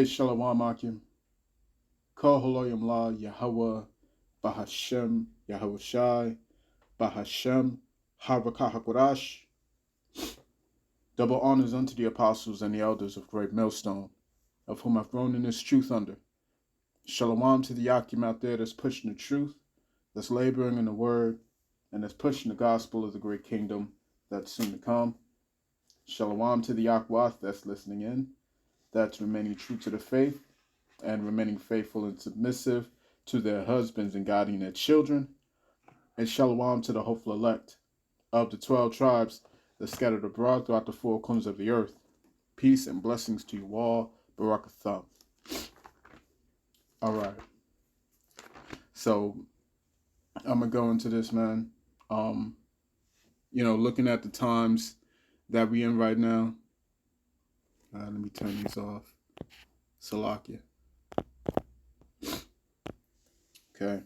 Shalom Akim. Koholoyam La Yahawah Bahashem Yahawashi Bahashem Harakahakorash. Double honors unto the apostles and the elders of Great Millstone, of whom I've grown in this truth under. Shalom to the Yakim out there that's pushing the truth, that's laboring in the word, and that's pushing the gospel of the great kingdom that's soon to come. Shalom to the Yakwah that's listening in, that's remaining true to the faith and remaining faithful and submissive to their husbands and guiding their children. And shalom to the hopeful elect of the 12 tribes that scattered abroad throughout the four corners of the earth. Peace and blessings to you all. Barakatham. All right. So I'm going to go into this, man. Looking at the times that we in right now. Let me turn these off. Salakia. Okay.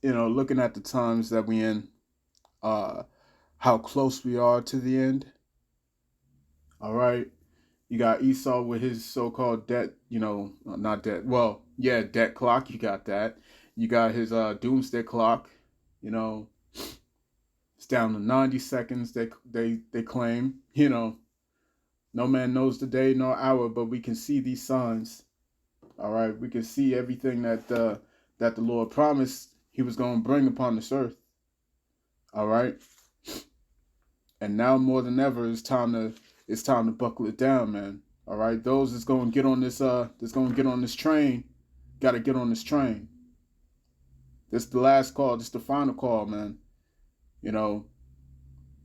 Looking at the times that we in, how close we are to the end. All right. You got Esau with his so-called debt, not debt. Well, yeah, debt clock. You got that. You got his doomsday clock. It's down to 90 seconds. They claim. No man knows the day nor hour, but we can see these signs. All right, we can see everything that the Lord promised He was going to bring upon this earth. All right, and now more than ever, it's time to buckle it down, man. All right, those that's going to get on this train, got to get on this train. This is the last call. This is the final call, man.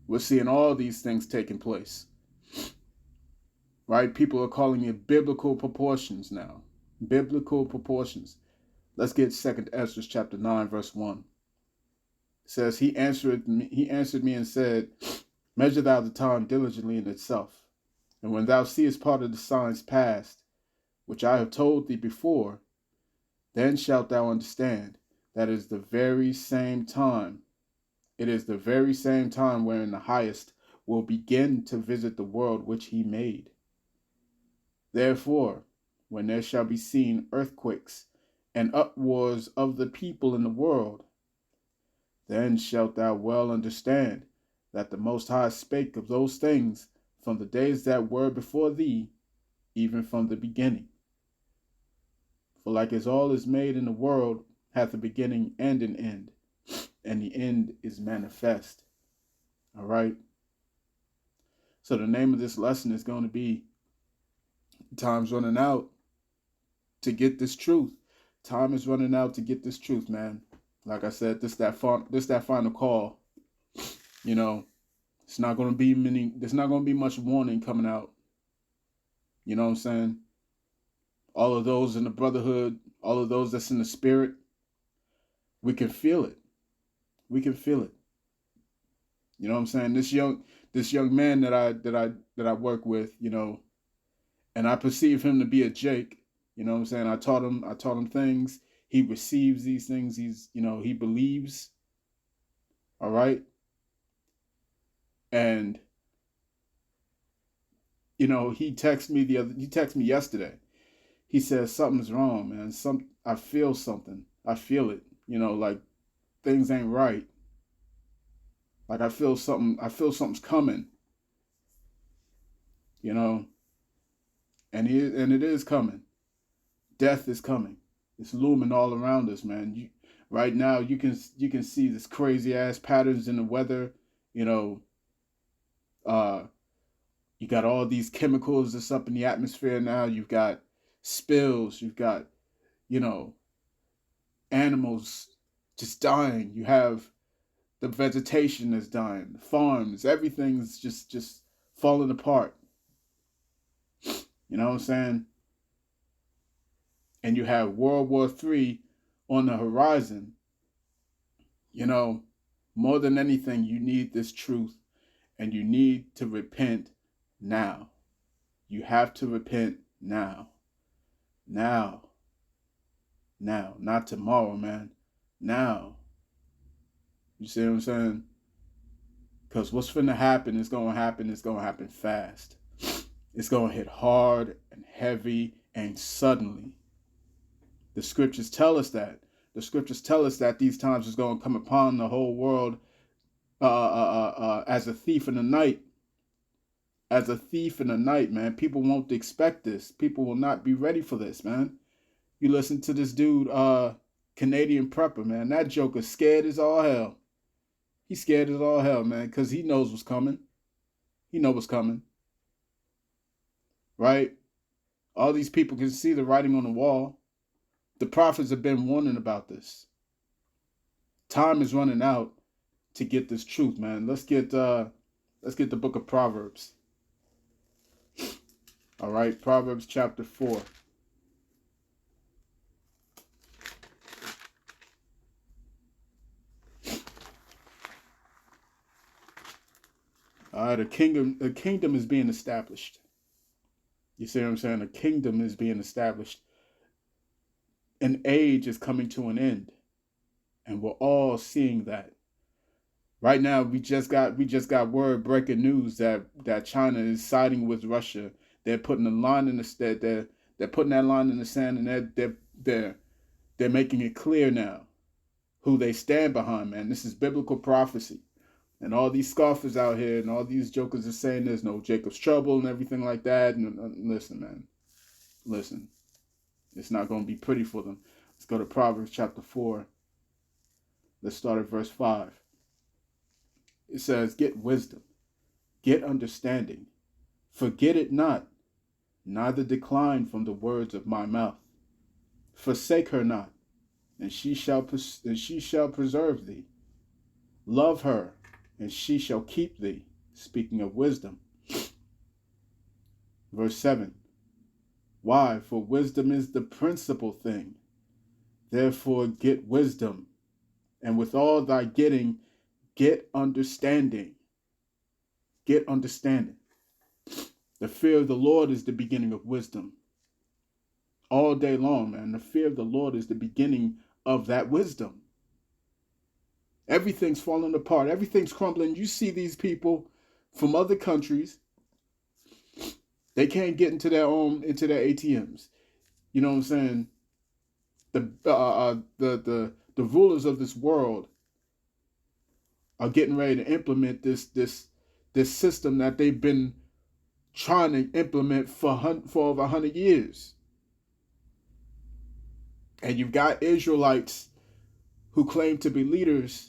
We're seeing all these things taking place. Right? People are calling it biblical proportions now. Biblical proportions. Let's get 2 Ezra chapter 9, verse 1. It says, He answered me and said, Measure thou the time diligently in itself. And when thou seest part of the signs past, which I have told thee before, then shalt thou understand that it is the very same time. It is the very same time wherein the highest will begin to visit the world which he made. Therefore, when there shall be seen earthquakes and uproars of the people in the world, then shalt thou well understand that the Most High spake of those things from the days that were before thee, even from the beginning. For like as all is made in the world hath a beginning and an end, and the end is manifest. All right. So the name of this lesson is going to be Time's Running Out to Get This Truth. Time is running out to get this truth, man. Like I said, this that final call. It's not going to be there's not going to be much warning coming out. You know what I'm saying? All of those in the brotherhood, all of those that's in the spirit, we can feel it. We can feel it. You know what I'm saying? This young man that I work with, and I perceive him to be a Jake. You know what I'm saying? I taught him things. He receives these things. He believes. All right. And he texted me yesterday. He says something's wrong, man. I feel something. I feel it. Like things ain't right. Like I feel something's coming. And it is coming. Death is coming. It's looming all around us, man. Right now you can see this crazy ass patterns in the weather. You got all these chemicals that's up in the atmosphere now. You've got spills. You've got, animals just dying. You have the vegetation is dying. The farms, everything's just falling apart. You know what I'm saying? And you have World War III on the horizon. More than anything, you need this truth, and you need to repent now. You have to repent now. Now. Not tomorrow, man. Now. You see what I'm saying? Because what's finna happen is going to happen. It's going to happen fast. It's going to hit hard and heavy and suddenly. The scriptures tell us that. The scriptures tell us that these times is going to come upon the whole world as a thief in the night. As a thief in the night, man. People won't expect this. People will not be ready for this, man. You listen to this dude, Canadian Prepper, man. That joker's scared as all hell. He's scared as all hell, man, because he knows what's coming. He knows what's coming. Right? All these people can see the writing on the wall. The prophets have been warning about this. Time is running out to get this truth, man. Let's get the book of Proverbs. All right, Proverbs chapter 4. All right, a kingdom is being established. You see what I'm saying? A kingdom is being established. An age is coming to an end. And we're all seeing that. Right now, we just got word, breaking news that China is siding with Russia. They're putting a line in the they're putting that line in the sand, and they're making it clear now who they stand behind, man. This is biblical prophecy. And all these scoffers out here and all these jokers are saying there's no Jacob's trouble and everything like that. And listen, man. Listen. It's not going to be pretty for them. Let's go to Proverbs chapter 4. Let's start at verse 5. It says, get wisdom, get understanding, forget it not, neither decline from the words of my mouth. Forsake her not, and she shall preserve thee. Love her, and she shall keep thee. Speaking of wisdom. Verse 7. Why? For wisdom is the principal thing. Therefore get wisdom, and with all thy getting, get understanding. Get understanding. The fear of the Lord is the beginning of wisdom. All day long, man. The fear of the Lord is the beginning of that wisdom. Everything's falling apart. Everything's crumbling. You see these people from other countries. They can't get into their ATMs. You know what I'm saying? The rulers of this world are getting ready to implement this system that they've been trying to implement for over 100 years. And you've got Israelites who claim to be leaders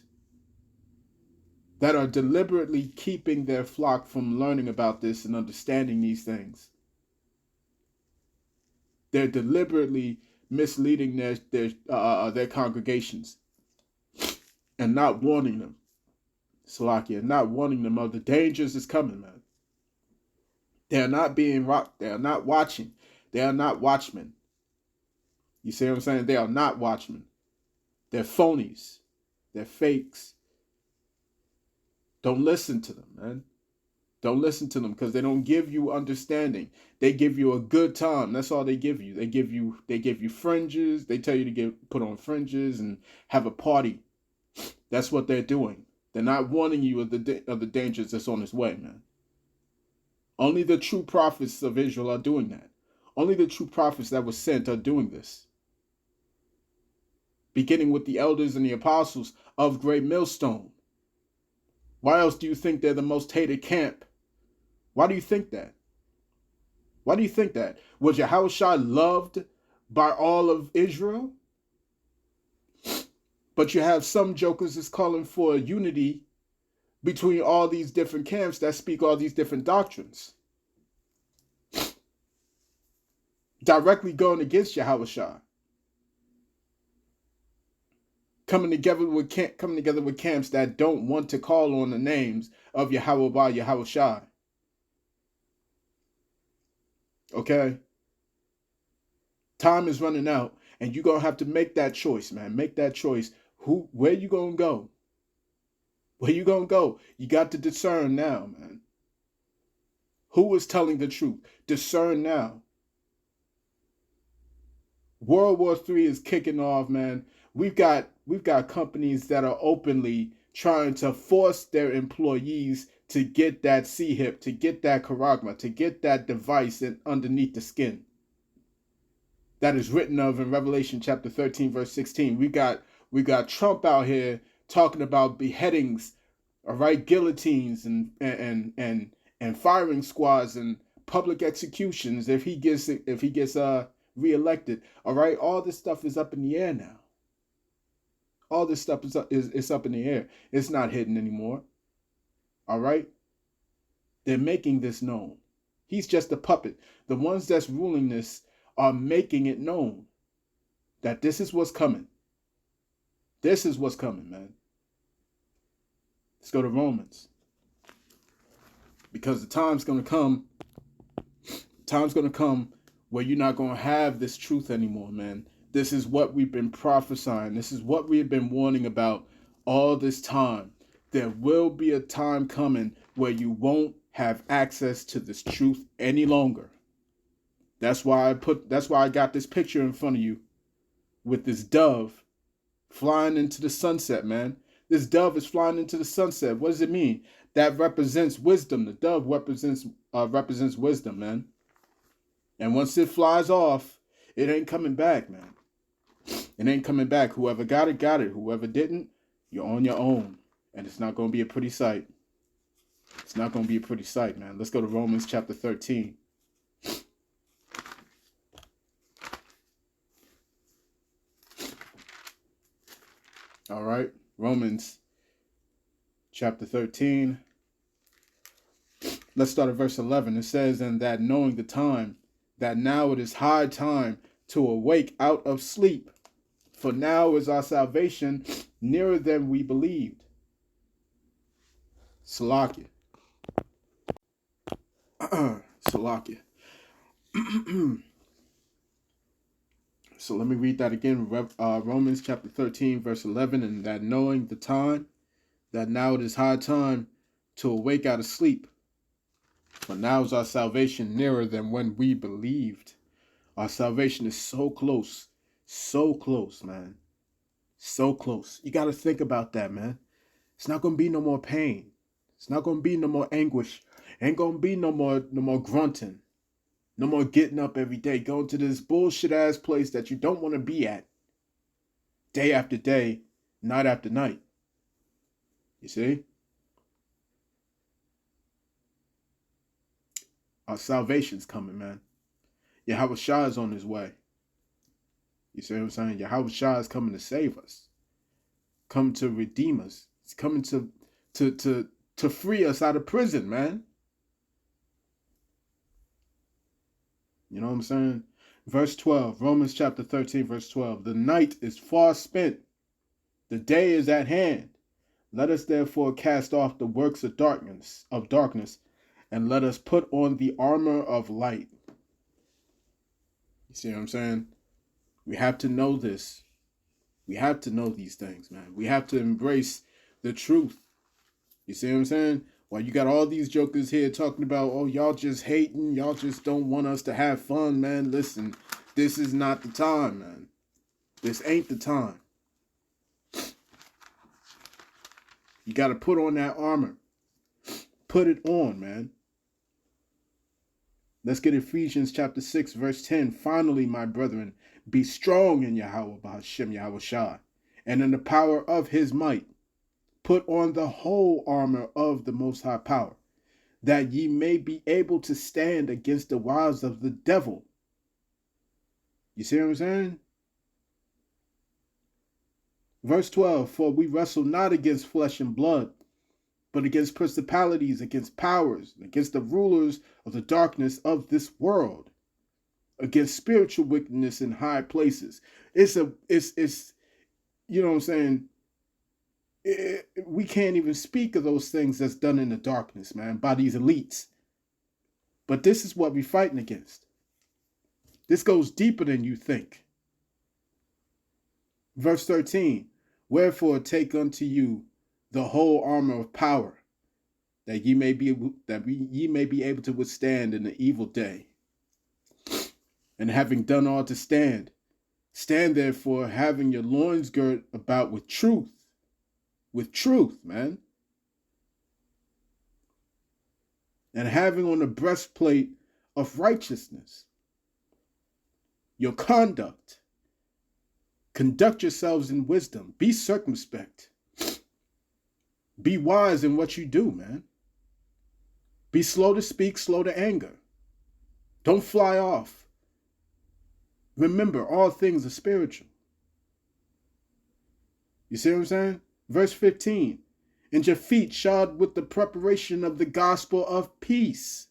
that are deliberately keeping their flock from learning about this and understanding these things. They're deliberately misleading their congregations and not warning them. Salakia, not warning them of the dangers that's coming, man. They're not being rocked. They are not watching. They are not watchmen. You see what I'm saying? They are not watchmen. They're phonies. They're fakes. Don't listen to them, man. Don't listen to them because they don't give you understanding. They give you a good time. That's all they give you. They give you fringes. They tell you to put on fringes and have a party. That's what they're doing. They're not warning you of the dangers that's on its way, man. Only the true prophets of Israel are doing that. Only the true prophets that were sent are doing this. Beginning with the elders and the apostles of Great Millstone. Why else do you think they're the most hated camp? Why do you think that? Why do you think that? Was Yahawashi loved by all of Israel? But you have some jokers that's calling for unity between all these different camps that speak all these different doctrines. Directly going against Yahawashi. Coming together with camps that don't want to call on the names of Yahawah Yahawashi. Okay? Time is running out, and you're going to have to make that choice, man. Make that choice. Where you going to go? Where you going to go? You got to discern now, man. Who is telling the truth? Discern now. World War III is kicking off, man. We've got companies that are openly trying to force their employees to get that C-hip, to get that charagma, to get that device underneath the skin. That is written of in Revelation chapter 13, verse 16. We got Trump out here talking about beheadings, all right, guillotines and firing squads and public executions if he gets reelected. All right, all this stuff is up in the air now. All this stuff is up in the air. It's not hidden anymore. All right? They're making this known. He's just a puppet. The ones that's ruling this are making it known that this is what's coming. This is what's coming, man. Let's go to Romans. Because the time's going to come. Time's going to come where you're not going to have this truth anymore, man. This is what we've been prophesying. This is what we've been warning about all this time. There will be a time coming where you won't have access to this truth any longer. That's why I got this picture in front of you with this dove flying into the sunset, man. This dove is flying into the sunset. What does it mean? That represents wisdom. The dove represents wisdom, man. And once it flies off, it ain't coming back, man. It ain't coming back. Whoever got it, got it. Whoever didn't, you're on your own. And it's not going to be a pretty sight. It's not going to be a pretty sight, man. Let's go to Romans chapter 13. All right. Romans chapter 13. Let's start at verse 11. It says, "And that knowing the time, that now it is high time to awake out of sleep. For now is our salvation nearer than we believed." Salakia. Salakia. So let me read that again. Romans chapter 13, verse 11. "And that knowing the time, that now it is high time to awake out of sleep. For now is our salvation nearer than when we believed." Our salvation is so close. So close, man. So close. You got to think about that, man. It's not going to be no more pain. It's not going to be no more anguish. Ain't going to be no more grunting. No more getting up every day, going to this bullshit ass place that you don't want to be at. Day after day, night after night. You see? Our salvation's coming, man. Yahawah is on his way. You see what I'm saying? Yahawah is coming to save us. Come to redeem us. It's coming to free us out of prison, man. You know what I'm saying? Verse 12, Romans chapter 13, verse 12. "The night is far spent. The day is at hand. Let us therefore cast off the works of darkness, and let us put on the armor of light." You see what I'm saying? We have to know this. We have to know these things, man. We have to embrace the truth. You see what I'm saying? While you got all these jokers here talking about, oh, y'all just hating, y'all just don't want us to have fun, man. Listen, this is not the time, man. This ain't the time. You got to put on that armor. Put it on, man. Let's get Ephesians chapter 6, verse 10. "Finally, my brethren, be strong in Yahawah Bahashem Yahawashi, and in the power of his might. Put on the whole armor of the Most High Power, that ye may be able to stand against the wiles of the devil." You see what I'm saying? Verse 12, "For we wrestle not against flesh and blood, but against principalities, against powers, against the rulers of the darkness of this world, against spiritual wickedness in high places." It's you know what I'm saying? We can't even speak of those things that's done in the darkness, man, by these elites. But this is what we're fighting against. This goes deeper than you think. Verse 13, "Wherefore take unto you the whole armor of power, that ye may be able to withstand in the evil day. And having done all to stand, stand therefore, having your loins girt about with truth, with truth, man. And having on the breastplate of righteousness. Your conduct. Conduct yourselves in wisdom. Be circumspect. Be wise in what you do, man. Be slow to speak, slow to anger. Don't fly off. Remember, all things are spiritual. You see what I'm saying? Verse 15. And your feet shod with the preparation of the gospel of peace.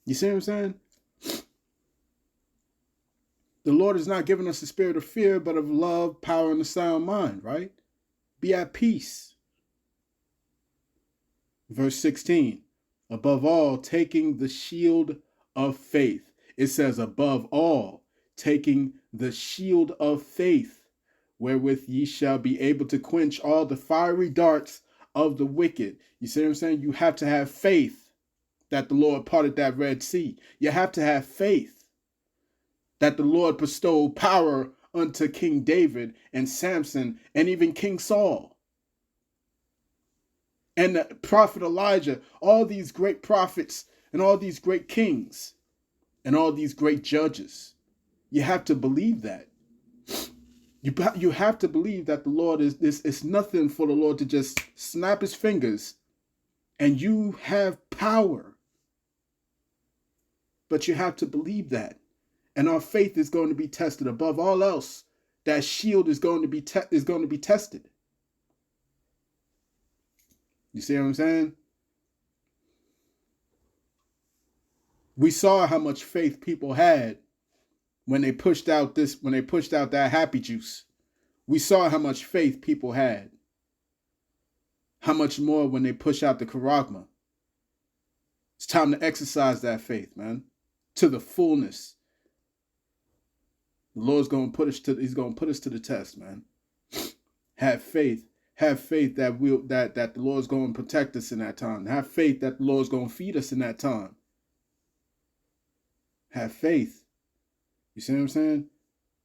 You see what I'm saying? The Lord has not given us a spirit of fear, but of love, power, and a sound mind, right? Be at peace. Verse 16. Above all, taking the shield of faith. It says, above all, taking the shield of faith, wherewith ye shall be able to quench all the fiery darts of the wicked. You see what I'm saying? You have to have faith that the Lord parted that Red Sea. You have to have faith that the Lord bestowed power unto King David and Samson and even King Saul. And the prophet Elijah, all these great prophets and all these great kings and all these great judges. You have to believe that. You have to believe that the Lord it's nothing for the Lord to just snap his fingers and you have power. But you have to believe that. And our faith is going to be tested above all else. That shield is going to be tested. You see what I'm saying? We saw how much faith people had when they pushed out that happy juice. We saw how much faith people had. How much more when they push out the charagma. It's time to exercise that faith, man, to the fullness. The Lord's going to put us to the test, man. Have faith. Have faith that the Lord's going to protect us in that time. Have faith that the Lord's going to feed us in that time. Have faith. You see what I'm saying?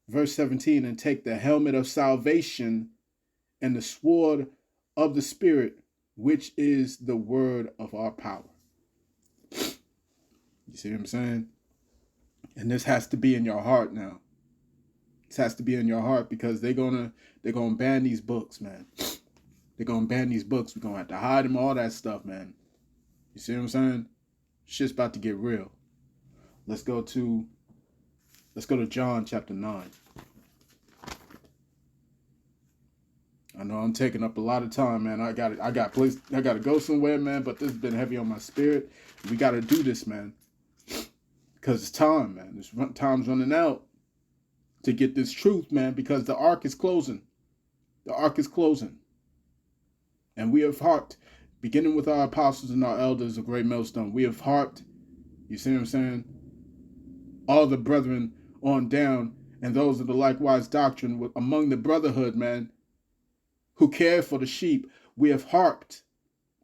Verse 17, and take the helmet of salvation and the sword of the Spirit, which is the word of our power. You see what I'm saying? And this has to be in your heart now. This has to be in your heart because they're gonna ban these books, man. They're gonna ban these books. We're gonna have to hide them, all that stuff, man. You see what I'm saying? Shit's about to get real. Let's go to John chapter 9. I know I'm taking up a lot of time, man. I gotta go somewhere, man, but this has been heavy on my spirit. We gotta do this, man. Because it's time, man. Time's running out to get this truth, man, because the ark is closing. The ark is closing. And we have harped, beginning with our apostles and our elders, a great millstone. We have harped, you see what I'm saying? All the brethren on down, and those of the likewise doctrine among the brotherhood, man, who care for the sheep. We have harped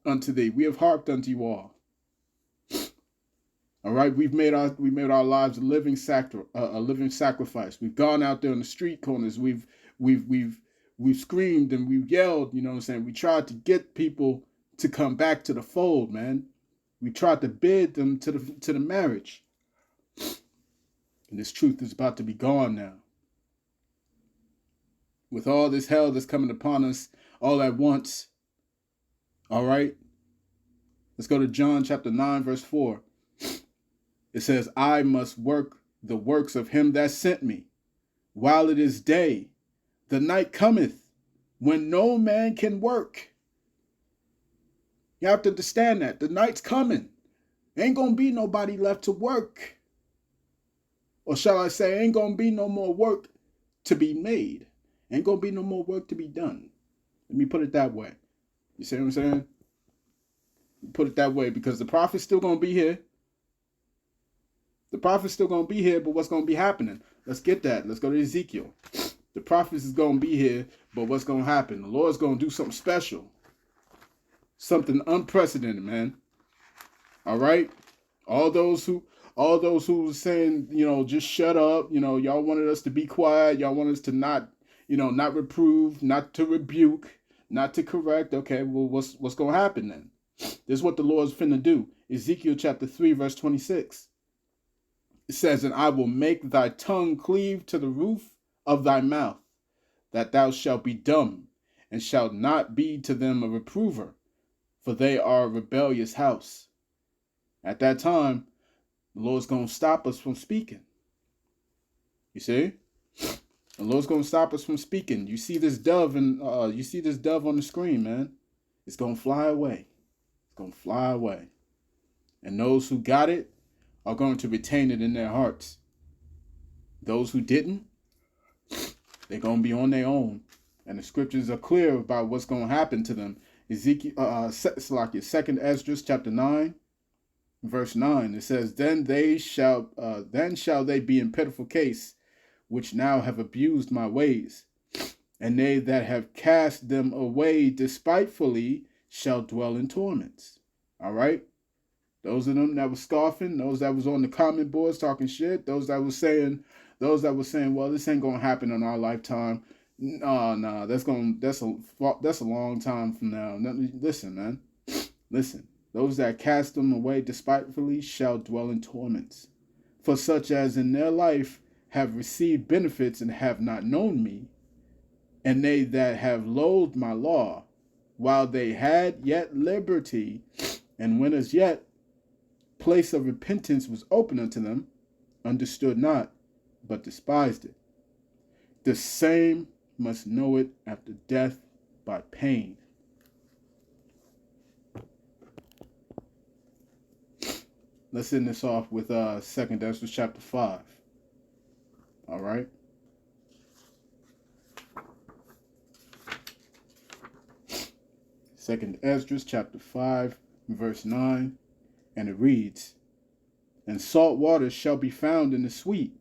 unto thee. We have harped unto you all. All right, we've made our lives a living sacrifice. We've gone out there on the street corners. We've screamed and we've yelled. You know what I'm saying? We tried to get people to come back to the fold, man. We tried to bid them to the marriage. And this truth is about to be gone now. With all this hell that's coming upon us all at once. All right? Let's go to John chapter 9, verse 4. It says, I must work the works of him that sent me, while it is day. The night cometh, when no man can work. You have to understand that. The night's coming. Ain't gonna be nobody left to work. Or shall I say, ain't gonna be no more work to be made. Ain't gonna be no more work to be done. Let me put it that way. You see what I'm saying? Put it that way, because the prophet's still gonna be here. The prophet's still going to be here, but what's going to be happening? Let's get that. Let's go to Ezekiel. The prophet is going to be here, but what's going to happen? The Lord's going to do something special. Something unprecedented, man. All right? All those who were saying, you know, just shut up. You know, y'all wanted us to be quiet. Y'all wanted us to not, not reprove, not to rebuke, not to correct. Okay, well, what's going to happen then? This is what the Lord's finna do. Ezekiel chapter 3, verse 26. It says, and I will make thy tongue cleave to the roof of thy mouth, that thou shalt be dumb, and shalt not be to them a reprover, for they are a rebellious house. At that time, the Lord's going to stop us from speaking. You see? The Lord's going to stop us from speaking. You see this dove on the screen, man. It's going to fly away. It's going to fly away. And those who got it are going to retain it in their hearts. Those who didn't, they're going to be on their own. And the scriptures are clear about what's going to happen to them. Ezekiel, 2nd Esdras chapter 9, verse 9. It says, then shall they be in pitiful case, which now have abused my ways. And they that have cast them away despitefully shall dwell in torments. All right? Those of them that were scoffing, those that was on the comment boards talking shit, those that were saying, well, this ain't gonna happen in our lifetime. No, that's a long time from now. Listen, man. Listen. Those that cast them away despitefully shall dwell in torments. For such as in their life have received benefits and have not known me, and they that have loathed my law, while they had yet liberty, and when as yet place of repentance was open unto them, understood not, but despised it. The same must know it after death by pain. Let's end this off with 2nd Esdras chapter 5. All right. Second Esdras chapter 5, verse 9, and it reads, and salt water shall be found in the sweet,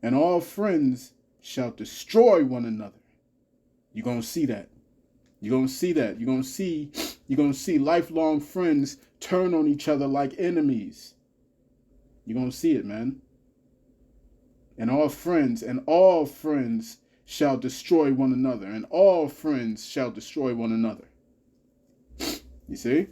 and all friends shall destroy one another. You're going to see that. You're going to see that. You're going to see lifelong friends turn on each other like enemies. You're going to see it, man. And all friends shall destroy one another, and all friends shall destroy one another. You see?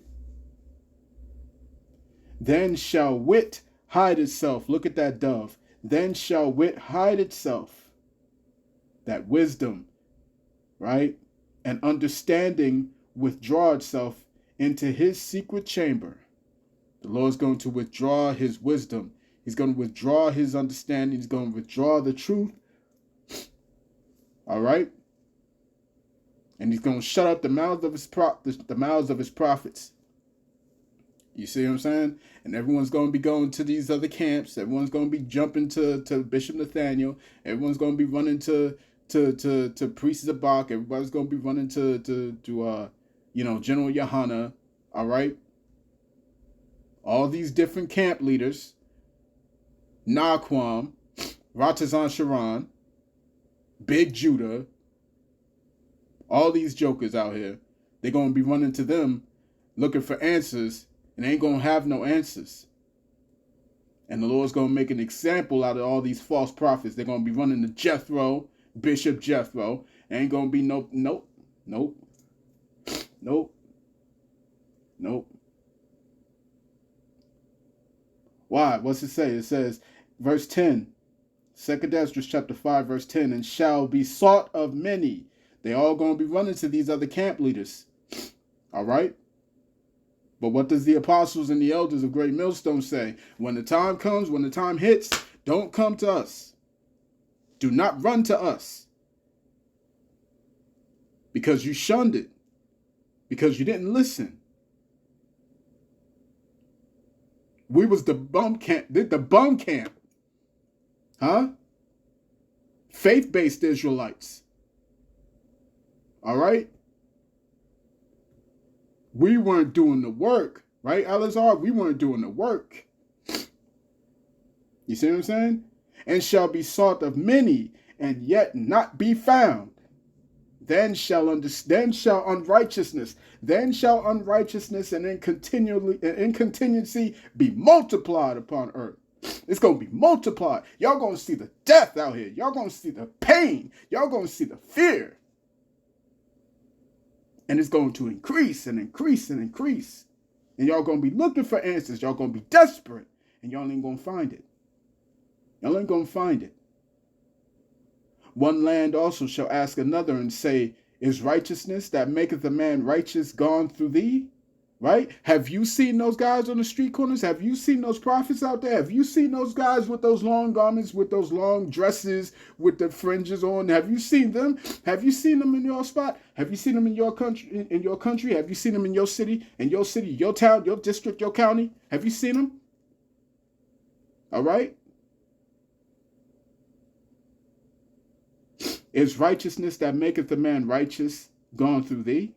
Then shall wit hide itself. Look at that dove. Then shall wit hide itself. That wisdom, right? And understanding withdraw itself into his secret chamber. The Lord's going to withdraw his wisdom. He's going to withdraw his understanding. He's going to withdraw the truth. All right? And he's going to shut up the mouths of his prophets. You see what I'm saying? And everyone's going to be going to these other camps. Everyone's going to be jumping to Bishop Nathaniel. Everyone's going to be running to Priest Zabak. Everybody's going to be running to General Yohana. All right? All these different camp leaders. Naquam, Ratazan Sharon, Big Judah, all these jokers out here, they're going to be running to them looking for answers, and they ain't going to have no answers. And the Lord's going to make an example out of all these false prophets. They're going to be running to Jethro, Bishop Jethro. Ain't going to be nope. Why? What's it say? It says, verse 10, 2nd Esdras chapter 5, verse 10, and shall be sought of many. They all going to be running to these other camp leaders. All right? But what does the apostles and the elders of Great Millstone say? When the time comes, when the time hits, don't come to us. Do not run to us. Because you shunned it. Because you didn't listen. We was the bum camp. Huh? Faith-based Israelites. All right? We weren't doing the work. Right, Elazar? We weren't doing the work. You see what I'm saying? And shall be sought of many, and yet not be found. Then shall unrighteousness and in continuancy be multiplied upon earth. It's going to be multiplied. Y'all going to see the death out here. Y'all going to see the pain. Y'all going to see the fear. And it's going to increase and increase and increase. And y'all going to be looking for answers. Y'all going to be desperate. And y'all ain't going to find it. Y'all ain't going to find it. One land also shall ask another and say, is righteousness that maketh a man righteous gone through thee? Right? Have you seen those guys on the street corners? Have you seen those prophets out there? Have you seen those guys with those long garments, with those long dresses, with the fringes on? Have you seen them? Have you seen them in your spot? Have you seen them in your country? In your country? Have you seen them in your city, your town, your district, your county? Have you seen them? All right. Is righteousness that maketh a man righteous gone through thee?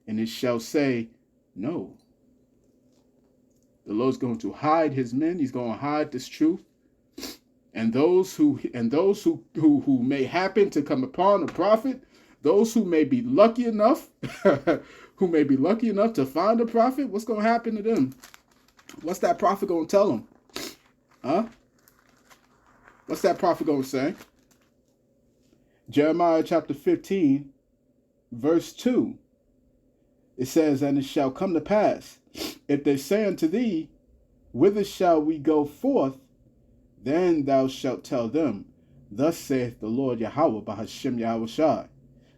And it shall say, no. The Lord's going to hide his men. He's going to hide this truth. And those who may happen to come upon a prophet, those who may be lucky enough, to find a prophet, what's going to happen to them? What's that prophet going to tell them? Huh? What's that prophet going to say? Jeremiah chapter 15, verse 2. It says, and it shall come to pass, if they say unto thee, whither shall we go forth? Then thou shalt tell them, thus saith the Lord Yahawah Bahashem Yahawashi,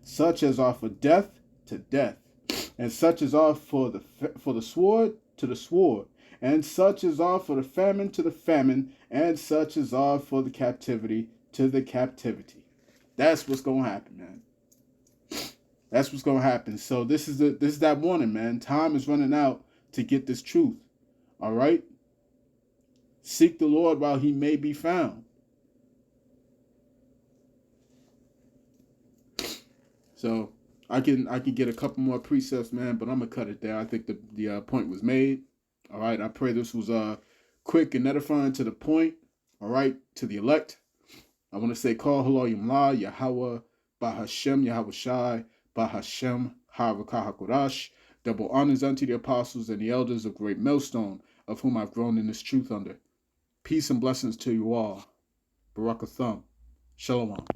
such as are for death to death, and such as are for the sword to the sword, and such as are for the famine to the famine, and such as are for the captivity to the captivity. That's what's going to happen, man. That's what's going to happen. So this is that warning, man. Time is running out to get this truth. All right? Seek the Lord while he may be found. So I can get a couple more precepts, man, but I'm going to cut it there. I think the point was made. All right? I pray this was quick and edifying to the point. All right? To the elect. I want to say, call Haloyim La, Yahawah Bahashem Yahawashi, Bahashem Harakahakurash. Double honors unto the apostles and the elders of Great Millstone, of whom I've grown in this truth under. Peace and blessings to you all. Barakathum. Shalom.